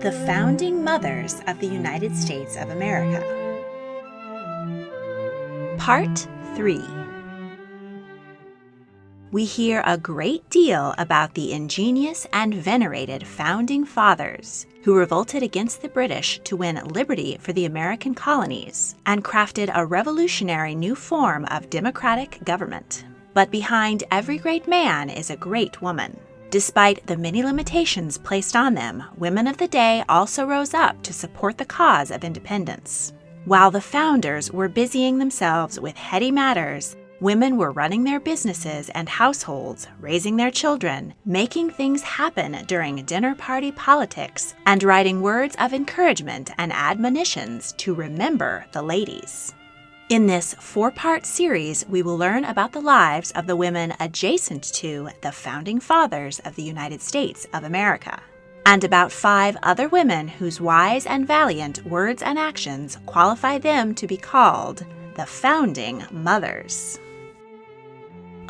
The Founding Mothers of the United States of America. Part 3. We hear a great deal about the ingenious and venerated Founding Fathers who revolted against the British to win liberty for the American colonies and crafted a revolutionary new form of democratic government. But behind every great man is a great woman. Despite the many limitations placed on them, women of the day also rose up to support the cause of independence. While the founders were busying themselves with heady matters, women were running their businesses and households, raising their children, making things happen during dinner party politics, and writing words of encouragement and admonitions to remember the ladies. In this 4-part series, we will learn about the lives of the women adjacent to the Founding Fathers of the United States of America, and about 5 other women whose wise and valiant words and actions qualify them to be called the Founding Mothers.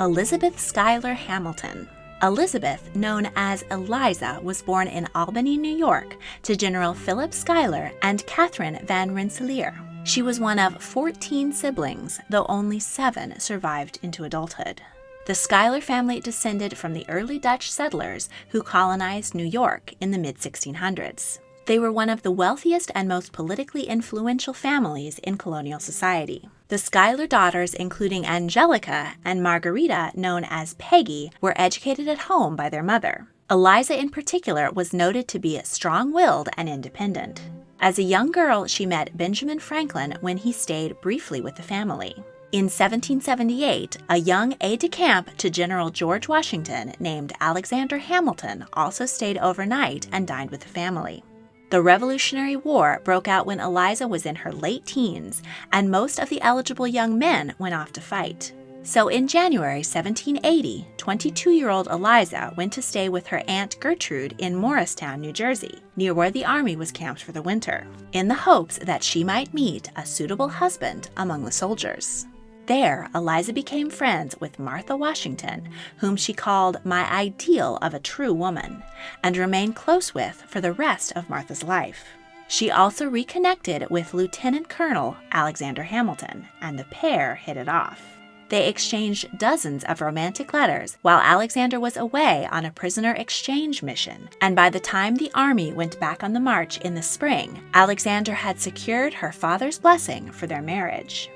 Elizabeth Schuyler Hamilton. Elizabeth, known as Eliza, was born in Albany, New York, to General Philip Schuyler and Catherine Van Rensselaer. She was one of 14 siblings, though only 7 survived into adulthood. The Schuyler family descended from the early Dutch settlers who colonized New York in the mid-1600s. They were one of the wealthiest and most politically influential families in colonial society. The Schuyler daughters, including Angelica and Margarita, known as Peggy, were educated at home by their mother. Eliza, in particular, was noted to be strong-willed and independent. As a young girl, she met Benjamin Franklin when he stayed briefly with the family. In 1778, a young aide-de-camp to General George Washington named Alexander Hamilton also stayed overnight and dined with the family. The Revolutionary War broke out when Eliza was in her late teens, and most of the eligible young men went off to fight. So in January 1780, 22-year-old Eliza went to stay with her Aunt Gertrude in Morristown, New Jersey, near where the army was camped for the winter, in the hopes that she might meet a suitable husband among the soldiers. There, Eliza became friends with Martha Washington, whom she called my ideal of a true woman, and remained close with for the rest of Martha's life. She also reconnected with Lieutenant Colonel Alexander Hamilton, and the pair hit it off. They exchanged dozens of romantic letters while Alexander was away on a prisoner exchange mission, and by the time the army went back on the march in the spring, Alexander had secured her father's blessing for their marriage.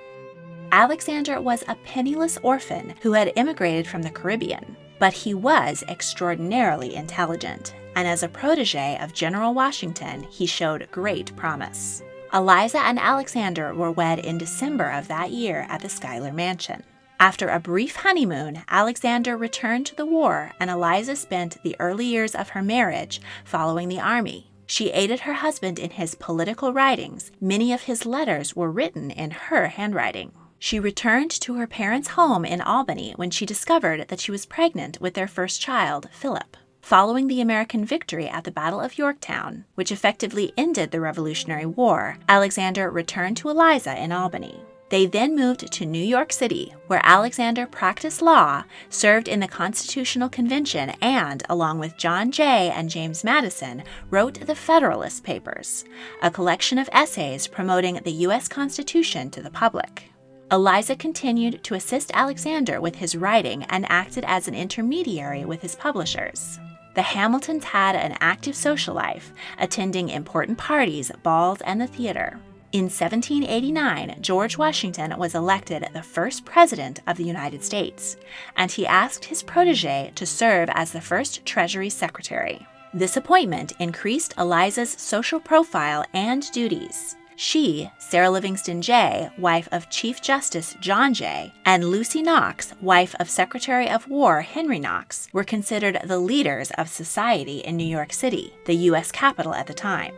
Alexander was a penniless orphan who had immigrated from the Caribbean, but he was extraordinarily intelligent, and as a protege of General Washington, he showed great promise. Eliza and Alexander were wed in December of that year at the Schuyler mansion. After a brief honeymoon, Alexander returned to the war, and Eliza spent the early years of her marriage following the army. She aided her husband in his political writings. Many of his letters were written in her handwriting. She returned to her parents' home in Albany when she discovered that she was pregnant with their first child, Philip. Following the American victory at the Battle of Yorktown, which effectively ended the Revolutionary War, Alexander returned to Eliza in Albany. They then moved to New York City, where Alexander practiced law, served in the Constitutional Convention, and, along with John Jay and James Madison, wrote the Federalist Papers, a collection of essays promoting the U.S. Constitution to the public. Eliza continued to assist Alexander with his writing and acted as an intermediary with his publishers. The Hamiltons had an active social life, attending important parties, balls, and the theater. In 1789, George Washington was elected the first president of the United States, and he asked his protege to serve as the first Treasury Secretary. This appointment increased Eliza's social profile and duties. She, Sarah Livingston Jay, wife of Chief Justice John Jay, and Lucy Knox, wife of Secretary of War Henry Knox, were considered the leaders of society in New York City, the U.S. capital at the time.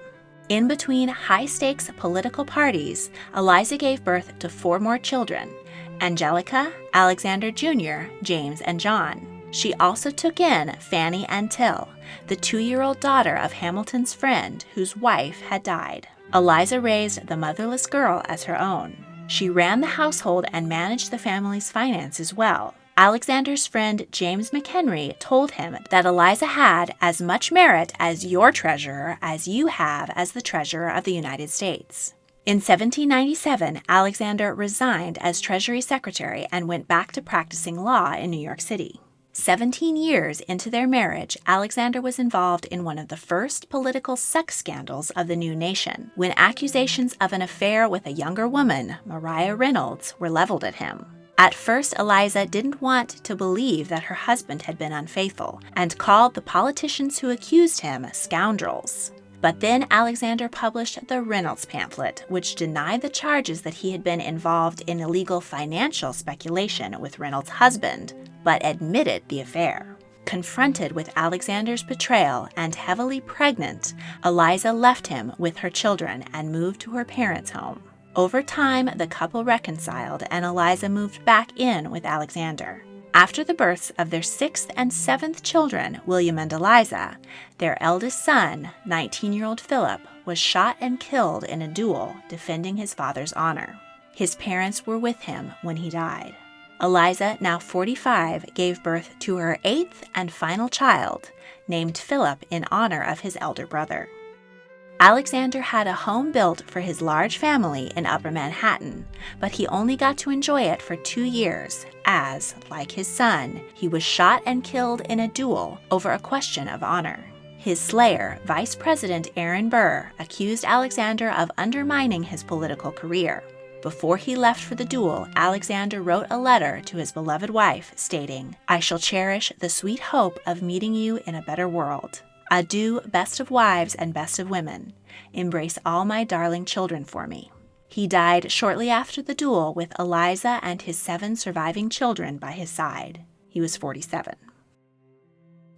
In between high-stakes political parties, Eliza gave birth to 4 more children: Angelica, Alexander Jr., James, and John. She also took in Fanny and Till, the 2-year-old daughter of Hamilton's friend whose wife had died. Eliza raised the motherless girl as her own. She ran the household and managed the family's finances well. Alexander's friend James McHenry told him that Eliza had as much merit as your treasurer as you have as the treasurer of the United States. In 1797, Alexander resigned as Treasury Secretary and went back to practicing law in New York City. 17 years into their marriage, Alexander was involved in one of the first political sex scandals of the new nation, when accusations of an affair with a younger woman, Maria Reynolds, were leveled at him. At first, Eliza didn't want to believe that her husband had been unfaithful and called the politicians who accused him scoundrels. But then Alexander published the Reynolds pamphlet, which denied the charges that he had been involved in illegal financial speculation with Reynolds' husband, but admitted the affair. Confronted with Alexander's betrayal and heavily pregnant, Eliza left him with her children and moved to her parents' home. Over time, the couple reconciled and Eliza moved back in with Alexander. After the births of their 6th and 7th children, William and Eliza, their eldest son, 19-year-old Philip, was shot and killed in a duel defending his father's honor. His parents were with him when he died. Eliza, now 45, gave birth to her 8th and final child, named Philip in honor of his elder brother. Alexander had a home built for his large family in Upper Manhattan, but he only got to enjoy it for 2 years as, like his son, he was shot and killed in a duel over a question of honor. His slayer, Vice President Aaron Burr, accused Alexander of undermining his political career. Before he left for the duel, Alexander wrote a letter to his beloved wife stating, "I shall cherish the sweet hope of meeting you in a better world. Adieu, best of wives and best of women. Embrace all my darling children for me." He died shortly after the duel with Eliza and his 7 surviving children by his side. He was 47.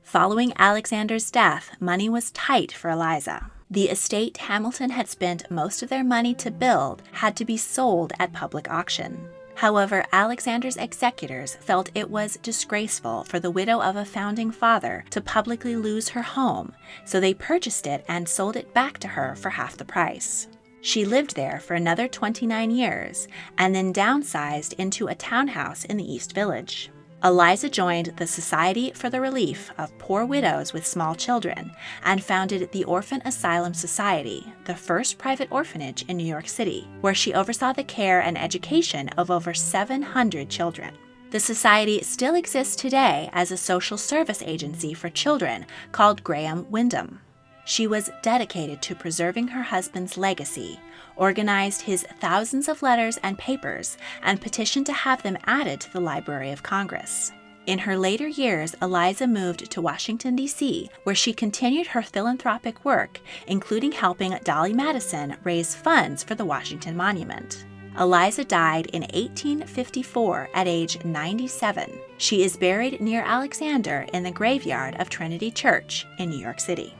Following Alexander's death, money was tight for Eliza. The estate Hamilton had spent most of their money to build had to be sold at public auction. However, Alexander's executors felt it was disgraceful for the widow of a founding father to publicly lose her home, so they purchased it and sold it back to her for half the price. She lived there for another 29 years and then downsized into a townhouse in the East Village. Eliza joined the Society for the Relief of Poor Widows with Small Children and founded the Orphan Asylum Society, the first private orphanage in New York City, where she oversaw the care and education of over 700 children. The society still exists today as a social service agency for children called Graham Windham. She was dedicated to preserving her husband's legacy, organized his thousands of letters and papers, and petitioned to have them added to the Library of Congress. In her later years, Eliza moved to Washington, D.C., where she continued her philanthropic work, including helping Dolley Madison raise funds for the Washington Monument. Eliza died in 1854 at age 97. She is buried near Alexander in the graveyard of Trinity Church in New York City.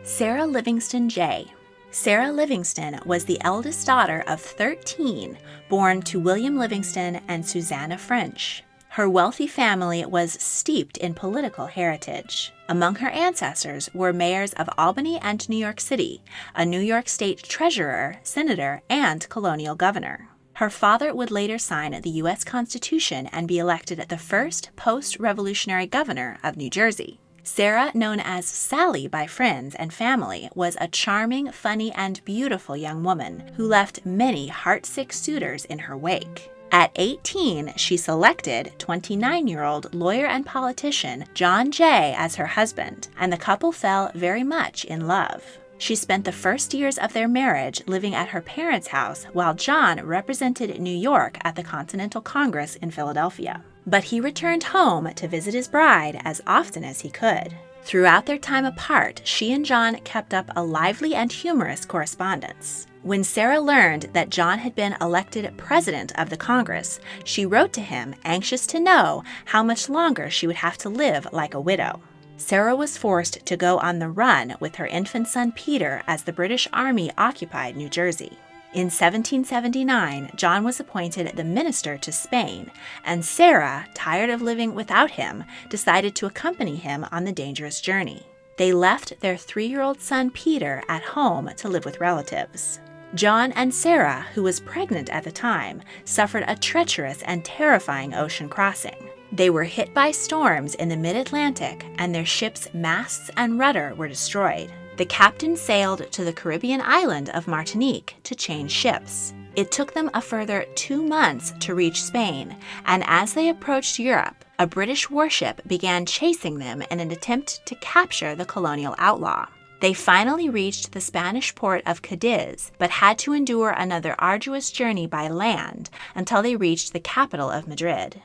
Sarah Livingston Jay. Sarah Livingston was the eldest daughter of 13, born to William Livingston and Susanna French. Her wealthy family was steeped in political heritage. Among her ancestors were mayors of Albany and New York City, a New York State treasurer, senator, and colonial governor. Her father would later sign the U.S. Constitution and be elected the first post-revolutionary governor of New Jersey. Sarah, known as Sally by friends and family, was a charming, funny, and beautiful young woman who left many heartsick suitors in her wake. At 18, she selected 29-year-old lawyer and politician John Jay as her husband, and the couple fell very much in love. She spent the first years of their marriage living at her parents' house while John represented New York at the Continental Congress in Philadelphia. But he returned home to visit his bride as often as he could. Throughout their time apart, she and John kept up a lively and humorous correspondence. When Sarah learned that John had been elected president of the Congress, she wrote to him, anxious to know how much longer she would have to live like a widow. Sarah was forced to go on the run with her infant son Peter as the British Army occupied New Jersey. In 1779, John was appointed the minister to Spain, and Sarah, tired of living without him, decided to accompany him on the dangerous journey. They left their 3-year-old son Peter at home to live with relatives. John and Sarah, who was pregnant at the time, suffered a treacherous and terrifying ocean crossing. They were hit by storms in the mid-Atlantic, and their ship's masts and rudder were destroyed. The captain sailed to the Caribbean island of Martinique to change ships. It took them a further 2 months to reach Spain, and as they approached Europe, a British warship began chasing them in an attempt to capture the colonial outlaw. They finally reached the Spanish port of Cadiz, but had to endure another arduous journey by land until they reached the capital of Madrid.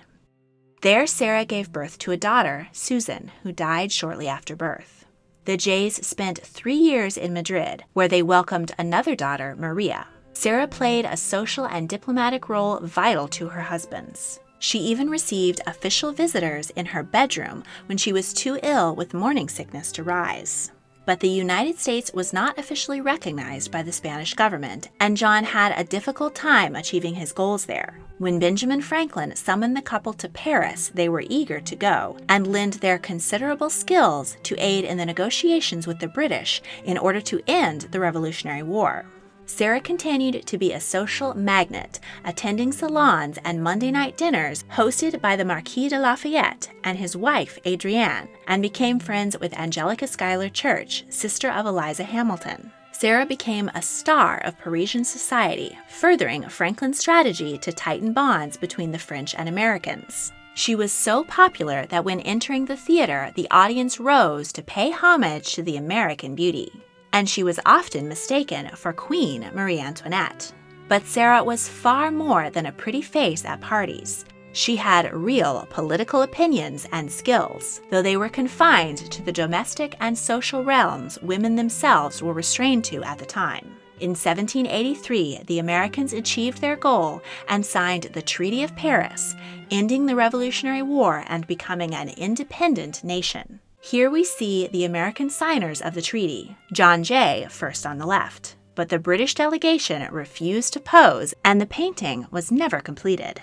There, Sarah gave birth to a daughter, Susan, who died shortly after birth. The Jays spent 3 years in Madrid, where they welcomed another daughter, Maria. Sarah played a social and diplomatic role vital to her husband's. She even received official visitors in her bedroom when she was too ill with morning sickness to rise. But the United States was not officially recognized by the Spanish government, and John had a difficult time achieving his goals there. When Benjamin Franklin summoned the couple to Paris, they were eager to go and lend their considerable skills to aid in the negotiations with the British in order to end the Revolutionary War. Sarah continued to be a social magnet, attending salons and Monday night dinners hosted by the Marquis de Lafayette and his wife, Adrienne, and became friends with Angelica Schuyler Church, sister of Eliza Hamilton. Sarah became a star of Parisian society, furthering Franklin's strategy to tighten bonds between the French and Americans. She was so popular that when entering the theater, the audience rose to pay homage to the American beauty. And she was often mistaken for Queen Marie Antoinette. But Sarah was far more than a pretty face at parties. She had real political opinions and skills, though they were confined to the domestic and social realms women themselves were restrained to at the time. In 1783, the Americans achieved their goal and signed the Treaty of Paris, ending the Revolutionary War and becoming an independent nation. Here we see the American signers of the treaty, John Jay first on the left. But the British delegation refused to pose, and the painting was never completed.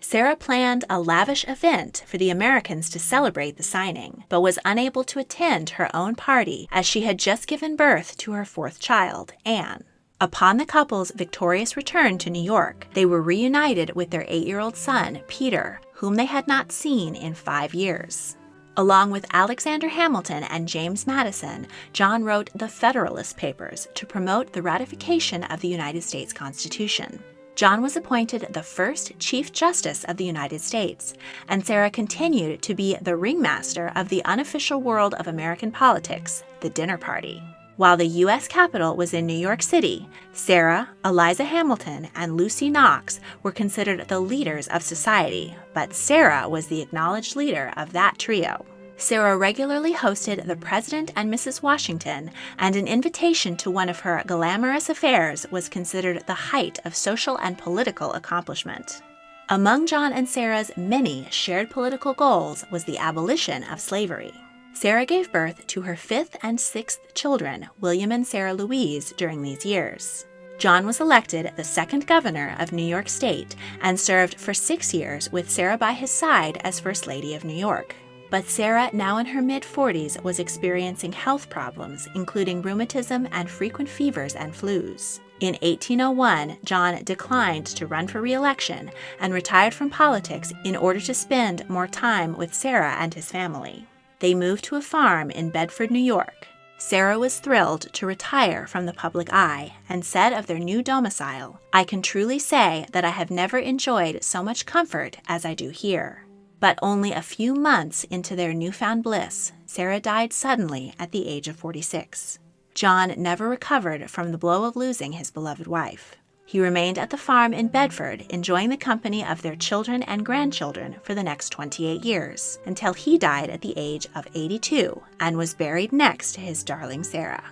Sarah planned a lavish event for the Americans to celebrate the signing, but was unable to attend her own party as she had just given birth to her 4th child, Anne. Upon the couple's victorious return to New York, they were reunited with their 8-year-old son, Peter, whom they had not seen in 5 years. Along with Alexander Hamilton and James Madison, John wrote the Federalist Papers to promote the ratification of the United States Constitution. John was appointed the first Chief Justice of the United States, and Sarah continued to be the ringmaster of the unofficial world of American politics, the dinner party. While the U.S. Capitol was in New York City, Sarah, Eliza Hamilton, and Lucy Knox were considered the leaders of society, but Sarah was the acknowledged leader of that trio. Sarah regularly hosted the President and Mrs. Washington, and an invitation to one of her glamorous affairs was considered the height of social and political accomplishment. Among John and Sarah's many shared political goals was the abolition of slavery. Sarah gave birth to her 5th and 6th children, William and Sarah Louise, during these years. John was elected the 2nd governor of New York State and served for 6 years with Sarah by his side as First Lady of New York. But Sarah, now in her mid-40s, was experiencing health problems, including rheumatism and frequent fevers and flus. In 1801, John declined to run for re-election and retired from politics in order to spend more time with Sarah and his family. They moved to a farm in Bedford, New York. Sarah was thrilled to retire from the public eye and said of their new domicile, "I can truly say that I have never enjoyed so much comfort as I do here." But only a few months into their newfound bliss, Sarah died suddenly at the age of 46. John never recovered from the blow of losing his beloved wife. He remained at the farm in Bedford, enjoying the company of their children and grandchildren for the next 28 years, until he died at the age of 82 and was buried next to his darling Sarah.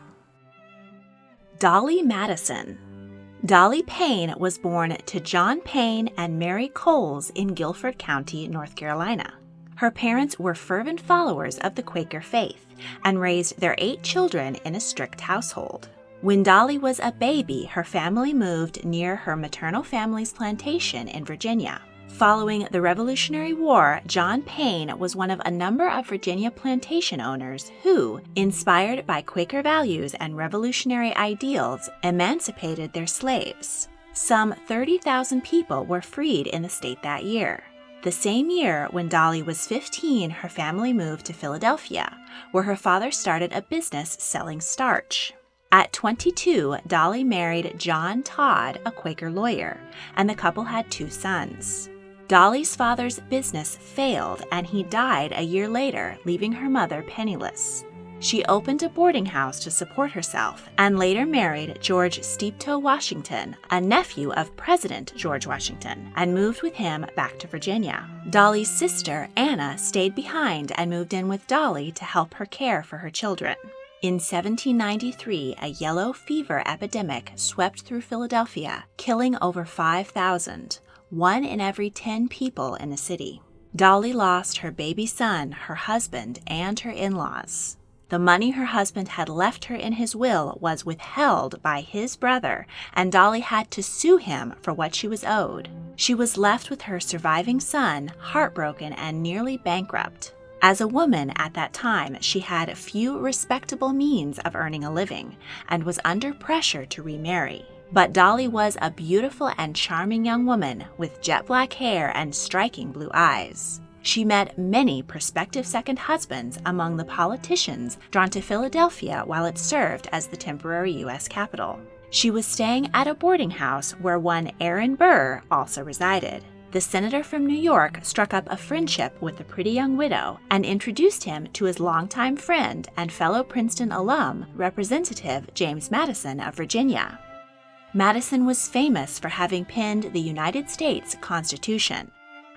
Dolley Madison. Dolley Payne was born to John Payne and Mary Coles in Guilford County, North Carolina. Her parents were fervent followers of the Quaker faith and raised their 8 children in a strict household. When Dolley was a baby, her family moved near her maternal family's plantation in Virginia. Following the Revolutionary War, John Payne was one of a number of Virginia plantation owners who, inspired by Quaker values and revolutionary ideals, emancipated their slaves. Some 30,000 people were freed in the state that year. The same year, when Dolley was 15, her family moved to Philadelphia, where her father started a business selling starch. At 22, Dolley married John Todd, a Quaker lawyer, and the couple had 2 sons. Dolley's father's business failed, and he died a year later, leaving her mother penniless. She opened a boarding house to support herself and later married George Steptoe Washington, a nephew of President George Washington, and moved with him back to Virginia. Dolley's sister, Anna, stayed behind and moved in with Dolley to help her care for her children. In 1793, a yellow fever epidemic swept through Philadelphia, killing over 5,000. 1 in every 10 people in the city. Dolley lost her baby son, her husband, and her in-laws. The money her husband had left her in his will was withheld by his brother, and Dolley had to sue him for what she was owed. She was left with her surviving son, heartbroken and nearly bankrupt. As a woman at that time, she had few respectable means of earning a living and was under pressure to remarry. But Dolley was a beautiful and charming young woman with jet black hair and striking blue eyes. She met many prospective second husbands among the politicians drawn to Philadelphia while it served as the temporary U.S. capital. She was staying at a boarding house where one Aaron Burr also resided. The senator from New York struck up a friendship with the pretty young widow and introduced him to his longtime friend and fellow Princeton alum, Representative James Madison of Virginia. Madison was famous for having penned the United States Constitution.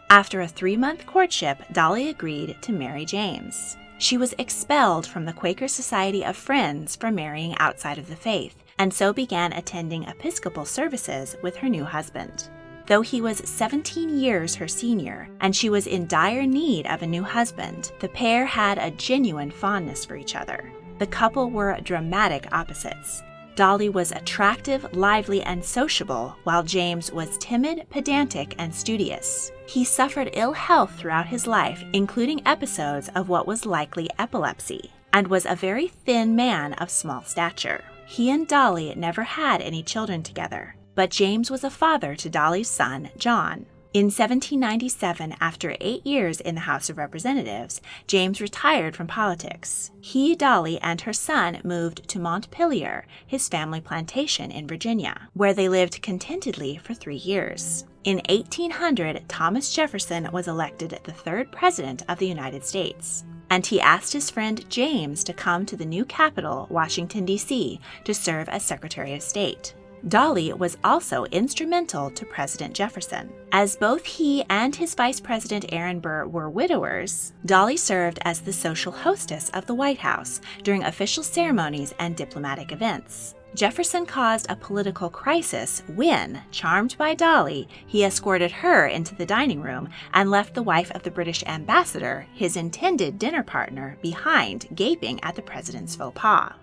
After a 3-month courtship, Dolley agreed to marry James. She was expelled from the Quaker Society of Friends for marrying outside of the faith, and so began attending Episcopal services with her new husband. Though he was 17 years her senior, and she was in dire need of a new husband, the pair had a genuine fondness for each other. The couple were dramatic opposites. Dolley was attractive, lively, and sociable, while James was timid, pedantic, and studious. He suffered ill health throughout his life, including episodes of what was likely epilepsy, and was a very thin man of small stature. He and Dolley never had any children together, but James was a father to Dolley's son, John. In 1797, after 8 years in the House of Representatives, James retired from politics. He, Dolley, and her son moved to Montpelier, his family plantation in Virginia, where they lived contentedly for 3 years. In 1800, Thomas Jefferson was elected the 3rd President of the United States, and he asked his friend James to come to the new capital, Washington, D.C., to serve as Secretary of State. Dolley was also instrumental to President Jefferson. As both he and his Vice President Aaron Burr were widowers, Dolley served as the social hostess of the White House during official ceremonies and diplomatic events. Jefferson caused a political crisis when, charmed by Dolley, he escorted her into the dining room and left the wife of the British ambassador, his intended dinner partner, behind, gaping at the president's faux pas.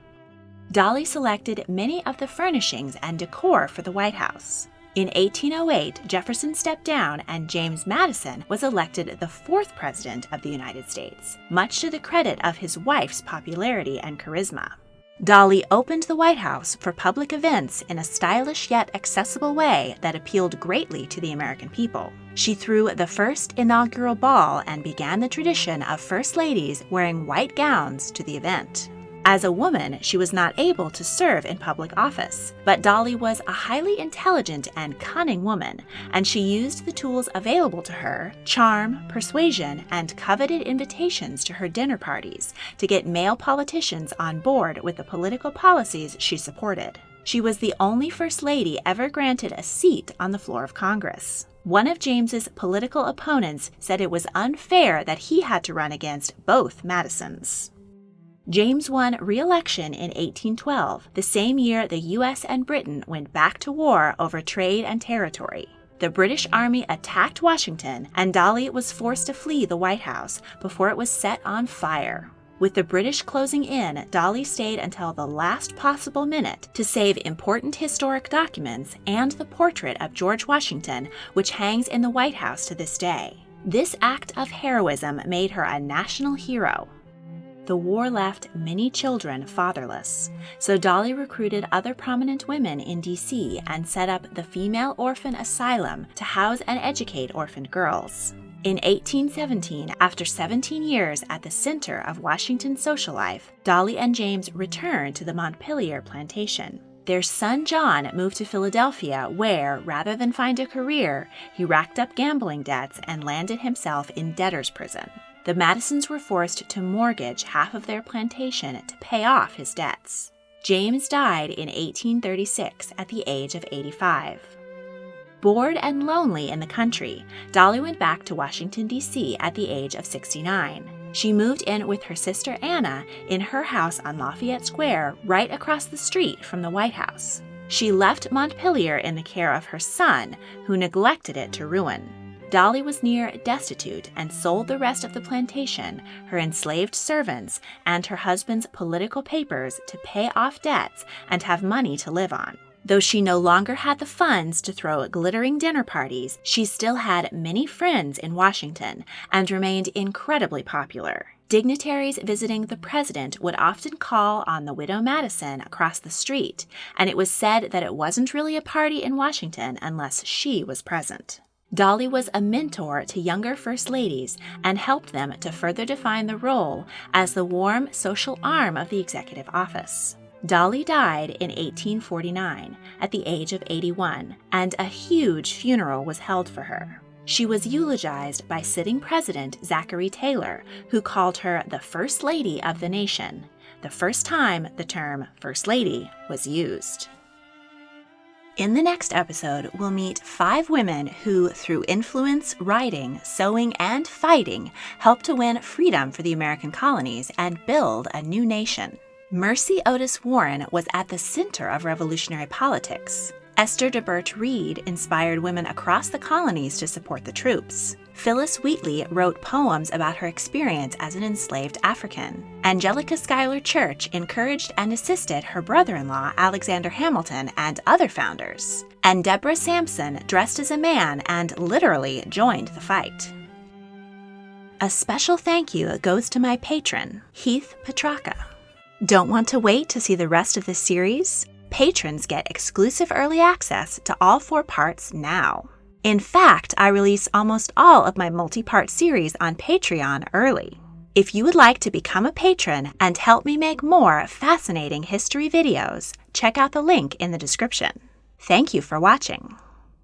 Dolley selected many of the furnishings and decor for the White House. In 1808, Jefferson stepped down and James Madison was elected the 4th President of the United States, much to the credit of his wife's popularity and charisma. Dolley opened the White House for public events in a stylish yet accessible way that appealed greatly to the American people. She threw the first inaugural ball and began the tradition of First Ladies wearing white gowns to the event. As a woman, she was not able to serve in public office, but Dolley was a highly intelligent and cunning woman, and she used the tools available to her, charm, persuasion, and coveted invitations to her dinner parties, to get male politicians on board with the political policies she supported. She was the only First Lady ever granted a seat on the floor of Congress. One of James's political opponents said it was unfair that he had to run against both Madisons. James won re-election in 1812, the same year the U.S. and Britain went back to war over trade and territory. The British Army attacked Washington, and Dolley was forced to flee the White House before it was set on fire. With the British closing in, Dolley stayed until the last possible minute to save important historic documents and the portrait of George Washington, which hangs in the White House to this day. This act of heroism made her a national hero. The war left many children fatherless, so Dolley recruited other prominent women in D.C. and set up the Female Orphan Asylum to house and educate orphaned girls. In 1817, after 17 years at the center of Washington's social life, Dolley and James returned to the Montpelier plantation. Their son John moved to Philadelphia where, rather than find a career, he racked up gambling debts and landed himself in debtor's prison. The Madisons were forced to mortgage half of their plantation to pay off his debts. James died in 1836 at the age of 85. Bored and lonely in the country, Dolley went back to Washington, D.C. at the age of 69. She moved in with her sister Anna in her house on Lafayette Square right across the street from the White House. She left Montpelier in the care of her son, who neglected it to ruin. Dolley was near destitute and sold the rest of the plantation, her enslaved servants, and her husband's political papers to pay off debts and have money to live on. Though she no longer had the funds to throw glittering dinner parties, she still had many friends in Washington and remained incredibly popular. Dignitaries visiting the president would often call on the widow Madison across the street, and it was said that it wasn't really a party in Washington unless she was present. Dolley was a mentor to younger first ladies and helped them to further define the role as the warm social arm of the executive office. Dolley died in 1849 at the age of 81, and a huge funeral was held for her. She was eulogized by sitting President Zachary Taylor, who called her the First Lady of the nation, the first time the term First Lady was used. In the next episode, we'll meet 5 women who, through influence, writing, sewing, and fighting, helped to win freedom for the American colonies and build a new nation. Mercy Otis Warren was at the center of revolutionary politics. Esther DeBerdt Reed inspired women across the colonies to support the troops. Phillis Wheatley wrote poems about her experience as an enslaved African. Angelica Schuyler Church encouraged and assisted her brother-in-law Alexander Hamilton and other founders. And Deborah Sampson dressed as a man and literally joined the fight. A special thank you goes to my patron, Heath Petraka. Don't want to wait to see the rest of this series? Patrons get exclusive early access to all 4 parts now. In fact, I release almost all of my multi-part series on Patreon early. If you would like to become a patron and help me make more fascinating history videos, check out the link in the description. Thank you for watching.